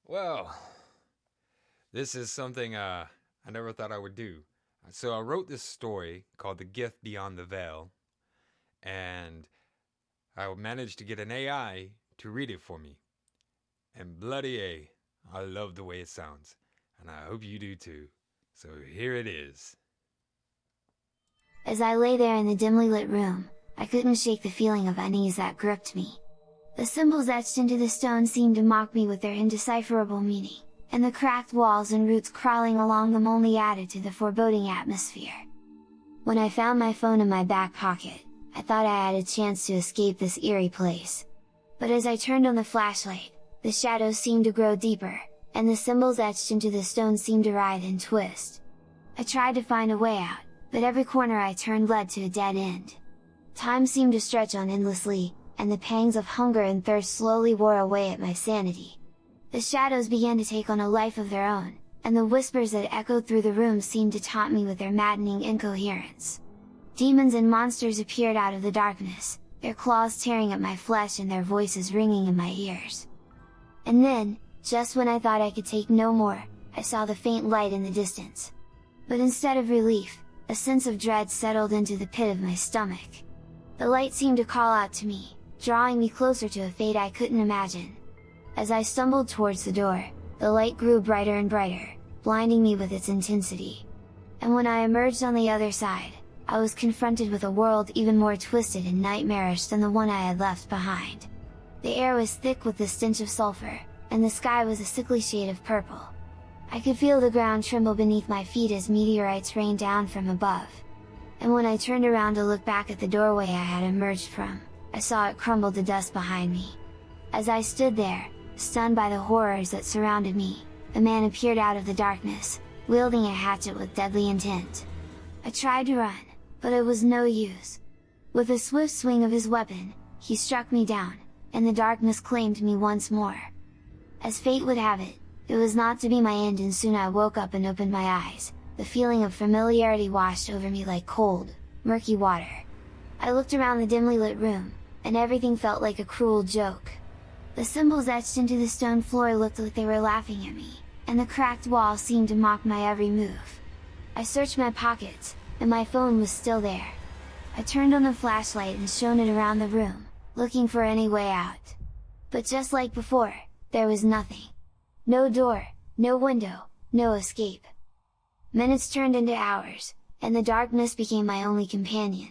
Well, this is something I never thought I would do. So I wrote this story called The Gift Beyond the Veil, and I managed to get an AI to read it for me. And bloody A, I love the way it sounds, and I hope you do too. So here it is. As I lay there in the dimly lit room, I couldn't shake the feeling of unease that gripped me. The symbols etched into the stone seemed to mock me with their indecipherable meaning, and the cracked walls and roots crawling along them only added to the foreboding atmosphere. When I found my phone in my back pocket, I thought I had a chance to escape this eerie place. But as I turned on the flashlight, the shadows seemed to grow deeper, and the symbols etched into the stone seemed to writhe and twist. I tried to find a way out, but every corner I turned led to a dead end. Time seemed to stretch on endlessly, and the pangs of hunger and thirst slowly wore away at my sanity. The shadows began to take on a life of their own, and the whispers that echoed through the room seemed to taunt me with their maddening incoherence. Demons and monsters appeared out of the darkness, their claws tearing at my flesh and their voices ringing in my ears. And then, just when I thought I could take no more, I saw the faint light in the distance. But instead of relief, a sense of dread settled into the pit of my stomach. The light seemed to call out to me, drawing me closer to a fate I couldn't imagine. As I stumbled towards the door, the light grew brighter and brighter, blinding me with its intensity. And when I emerged on the other side, I was confronted with a world even more twisted and nightmarish than the one I had left behind. The air was thick with the stench of sulfur, and the sky was a sickly shade of purple. I could feel the ground tremble beneath my feet as meteorites rained down from above. And when I turned around to look back at the doorway I had emerged from, I saw it crumble to dust behind me. As I stood there, stunned by the horrors that surrounded me, a man appeared out of the darkness, wielding a hatchet with deadly intent. I tried to run, but it was no use. With a swift swing of his weapon, he struck me down, and the darkness claimed me once more. As fate would have it, it was not to be my end, and soon I woke up and opened my eyes, the feeling of familiarity washed over me like cold, murky water. I looked around the dimly lit room, and everything felt like a cruel joke. The symbols etched into the stone floor looked like they were laughing at me, and the cracked wall seemed to mock my every move. I searched my pockets, and my phone was still there. I turned on the flashlight and shone it around the room, looking for any way out. But just like before, there was nothing. No door, no window, no escape. Minutes turned into hours, and the darkness became my only companion.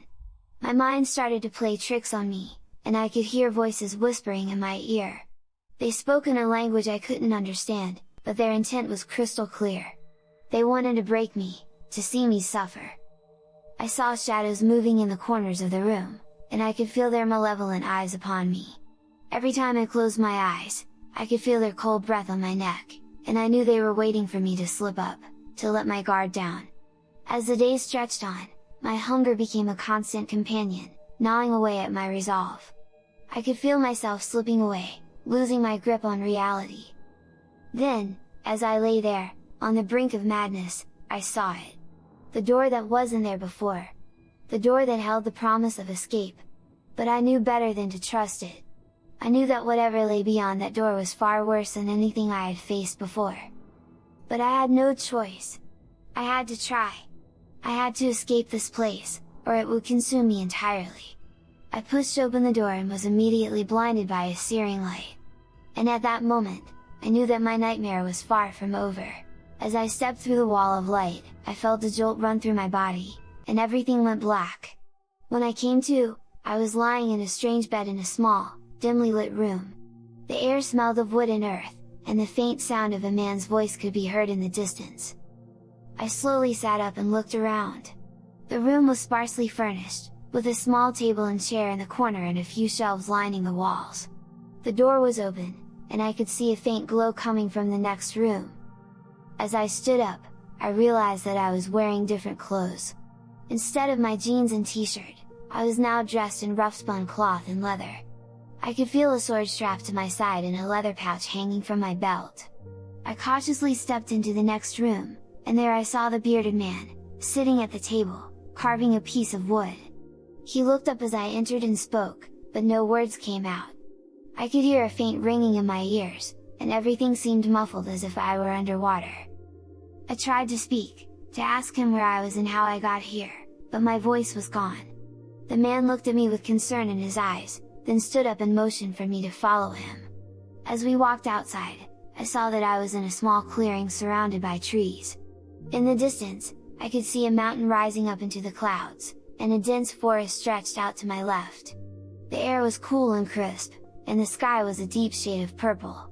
My mind started to play tricks on me, and I could hear voices whispering in my ear. They spoke in a language I couldn't understand, but their intent was crystal clear. They wanted to break me, to see me suffer. I saw shadows moving in the corners of the room, and I could feel their malevolent eyes upon me. Every time I closed my eyes, I could feel their cold breath on my neck, and I knew they were waiting for me to slip up, to let my guard down. As the days stretched on, my hunger became a constant companion, gnawing away at my resolve. I could feel myself slipping away, losing my grip on reality. Then, as I lay there, on the brink of madness, I saw it. The door that wasn't there before. The door that held the promise of escape. But I knew better than to trust it. I knew that whatever lay beyond that door was far worse than anything I had faced before. But I had no choice. I had to try. I had to escape this place, or it would consume me entirely. I pushed open the door and was immediately blinded by a searing light. And at that moment, I knew that my nightmare was far from over. As I stepped through the wall of light, I felt a jolt run through my body, and everything went black. When I came to, I was lying in a strange bed in a small, dimly lit room. The air smelled of wood and earth, and the faint sound of a man's voice could be heard in the distance. I slowly sat up and looked around. The room was sparsely furnished, with a small table and chair in the corner and a few shelves lining the walls. The door was open, and I could see a faint glow coming from the next room. As I stood up, I realized that I was wearing different clothes. Instead of my jeans and t-shirt, I was now dressed in rough-spun cloth and leather. I could feel a sword strapped to my side and a leather pouch hanging from my belt. I cautiously stepped into the next room, and there I saw the bearded man, sitting at the table, carving a piece of wood. He looked up as I entered and spoke, but no words came out. I could hear a faint ringing in my ears, and everything seemed muffled as if I were underwater. I tried to speak, to ask him where I was and how I got here, but my voice was gone. The man looked at me with concern in his eyes, then stood up and motioned for me to follow him. As we walked outside, I saw that I was in a small clearing surrounded by trees. In the distance, I could see a mountain rising up into the clouds, and a dense forest stretched out to my left. The air was cool and crisp, and the sky was a deep shade of purple.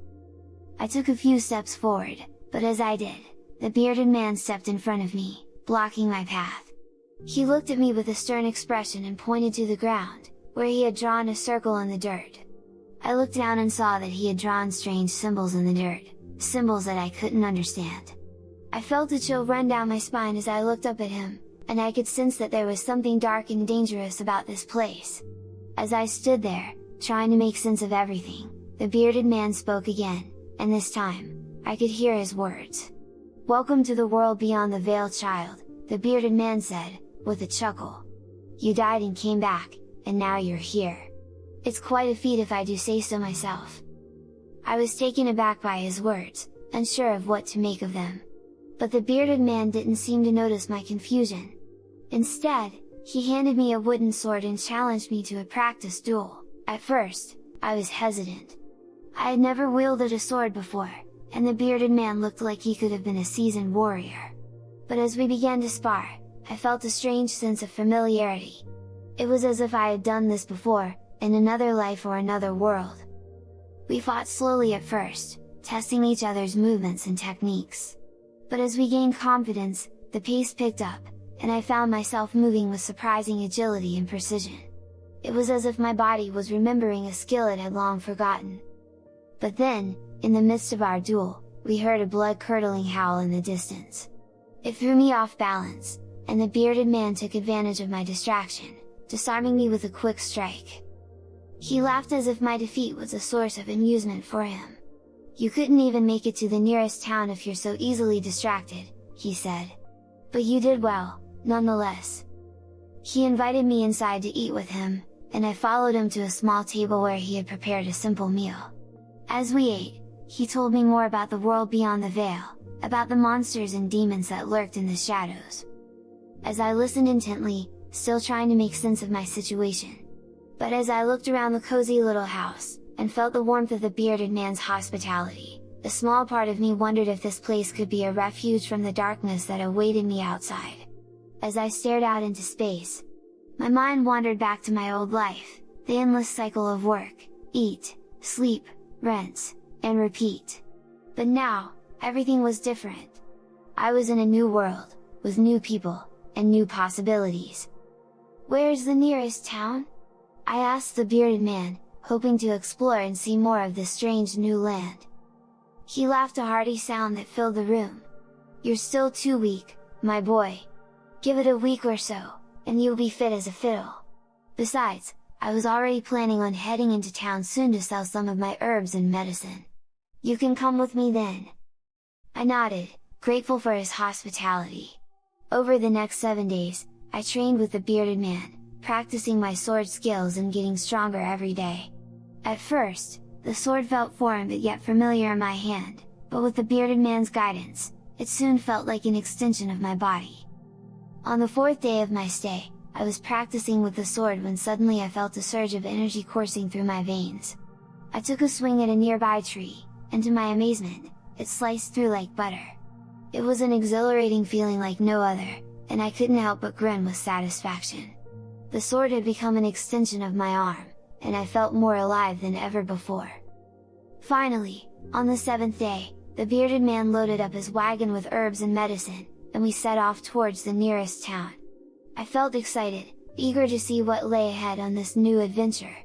I took a few steps forward, but as I did, the bearded man stepped in front of me, blocking my path. He looked at me with a stern expression and pointed to the ground, where he had drawn a circle in the dirt. I looked down and saw that he had drawn strange symbols in the dirt, symbols that I couldn't understand. I felt a chill run down my spine as I looked up at him, and I could sense that there was something dark and dangerous about this place. As I stood there, trying to make sense of everything, the bearded man spoke again, and this time, I could hear his words. "Welcome to the world beyond the veil, child," the bearded man said, with a chuckle. "You died and came back, and now you're here. It's quite a feat if I do say so myself." I was taken aback by his words, unsure of what to make of them. But the bearded man didn't seem to notice my confusion. Instead, he handed me a wooden sword and challenged me to a practice duel. At first, I was hesitant. I had never wielded a sword before, and the bearded man looked like he could have been a seasoned warrior. But as we began to spar, I felt a strange sense of familiarity. It was as if I had done this before, in another life or another world. We fought slowly at first, testing each other's movements and techniques. But as we gained confidence, the pace picked up, and I found myself moving with surprising agility and precision. It was as if my body was remembering a skill it had long forgotten. But then, in the midst of our duel, we heard a blood-curdling howl in the distance. It threw me off balance, and the bearded man took advantage of my distraction, disarming me with a quick strike. He laughed as if my defeat was a source of amusement for him. "You couldn't even make it to the nearest town if you're so easily distracted," he said. "But you did well, nonetheless." He invited me inside to eat with him, and I followed him to a small table where he had prepared a simple meal. As we ate, he told me more about the world beyond the veil, about the monsters and demons that lurked in the shadows. As I listened intently, still trying to make sense of my situation. But as I looked around the cozy little house, and felt the warmth of the bearded man's hospitality, a small part of me wondered if this place could be a refuge from the darkness that awaited me outside. As I stared out into space, my mind wandered back to my old life, the endless cycle of work, eat, sleep, rinse, and repeat. But now, everything was different. I was in a new world, with new people, and new possibilities. "Where's the nearest town?" I asked the bearded man, hoping to explore and see more of this strange new land. He laughed a hearty sound that filled the room. "You're still too weak, my boy. Give it a week or so, and you'll be fit as a fiddle. Besides, I was already planning on heading into town soon to sell some of my herbs and medicine. You can come with me then." I nodded, grateful for his hospitality. Over the next 7 days, I trained with the bearded man, practicing my sword skills and getting stronger every day. At first, the sword felt foreign but yet familiar in my hand, but with the bearded man's guidance, it soon felt like an extension of my body. On the 4th day of my stay, I was practicing with the sword when suddenly I felt a surge of energy coursing through my veins. I took a swing at a nearby tree, and to my amazement, it sliced through like butter. It was an exhilarating feeling like no other, and I couldn't help but grin with satisfaction. The sword had become an extension of my arm, and I felt more alive than ever before. Finally, on the 7th day, the bearded man loaded up his wagon with herbs and medicine, and we set off towards the nearest town. I felt excited, eager to see what lay ahead on this new adventure.